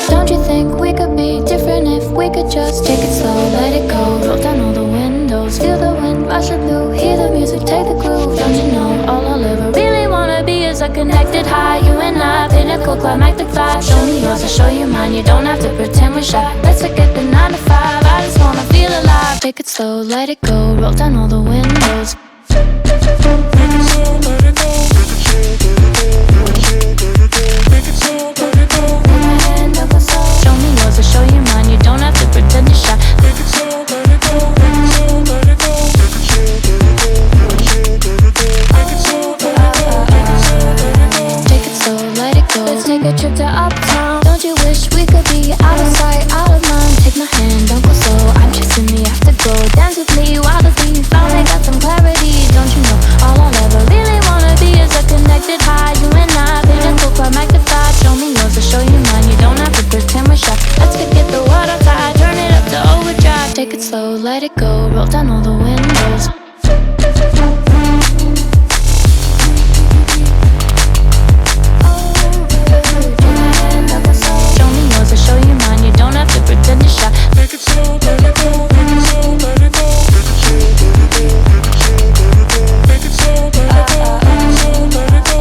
Don't you think we could be different if we could just take it slow, let it go, roll down all the windows, feel the wind rush it through, hear the music, take the groove. Don't you know all I'll ever really wanna be is a connected high, you and I, pinnacle, climactic vibe. Show me yours, I'll show you mine, you don't have to pretend we're shy. Let's forget the 9 to 5, I just wanna feel alive. Take it slow, let it go, roll down all the windows. Show me yours, I'll show you mine, you don't have to pretend you're shy. Take it slow, let it go, take it slow, let it go. Take it slow, let it go. Let's take a trip to uptown. Don't you wish we could be out of sight, out of mind? Take my hand, don't go slow, I'm chasing the afterglow. Dance with me while the beat finally got some clarity. Don't you know all I'll ever really wanna be is a connected high, you and I, pinnacle, climactic vibe. Show me yours, I'll show you mine, you don't have to pretend we're shy. Let's forget the water tide, turn it up to overdrive. Take it slow, let it go, roll down all the windows. Show me yours, I'll show you mine, you don't have to pretend you're shy. Take it slow, let it go, take it slow, let it go. Take it slow, let it go, take it slow, let it go.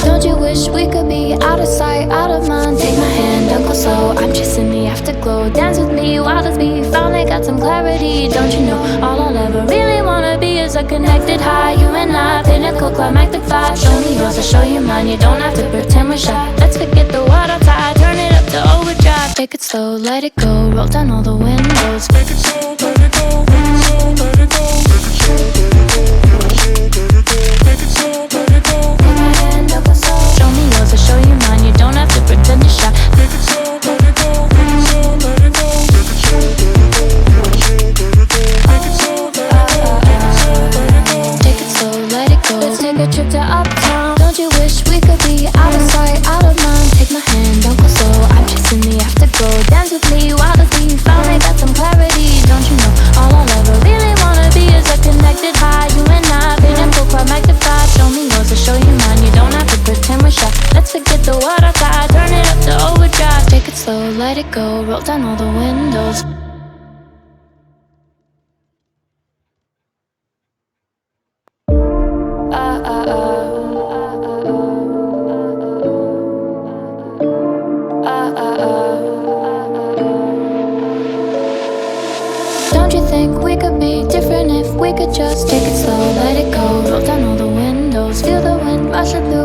Don't you wish we could be out of sight, out of mind? Take my hand, don't go slow, I'm chasing the afterglow. Dance with me while the beat finally got some clarity. Don't you know all I'll ever really wanna be is a connected high, you and I, pinnacle, climactic vibe. Show me yours, I'll show you mine, you don't have to pretend we're shy. Let's forget the water tide, turn it up to overdrive. Take it slow, let it go, roll down all the windows. Take it slow, let it go, take it slow, let it go. Take it slow, let it go. Take my hand, don't go slow. Show me yours, I'll show you mine, you don't have to pretend you're shy. Take it slow, let it go, take it slow, let it go. Take it slow, take it slow, let it go. Let's take a trip to uptown. Don't you wish we could be out of sight, out of mind? Take my hand, don't go slow, I'm chasing the afterglow. Dance with me while the beat finally got some clarity. Don't you know all I'll ever really wanna be is a connected high, you and I, pinnacle, climactic vibe. Show me yours, I'll show you mine, you don't have to pretend we're shy. Let's forget the water tide, turn it up to overdrive. Take it slow, let it go, roll down all the windows. Don't you think we could be different if we could just take it slow, let it go, roll down all the windows, feel the wind rush it through,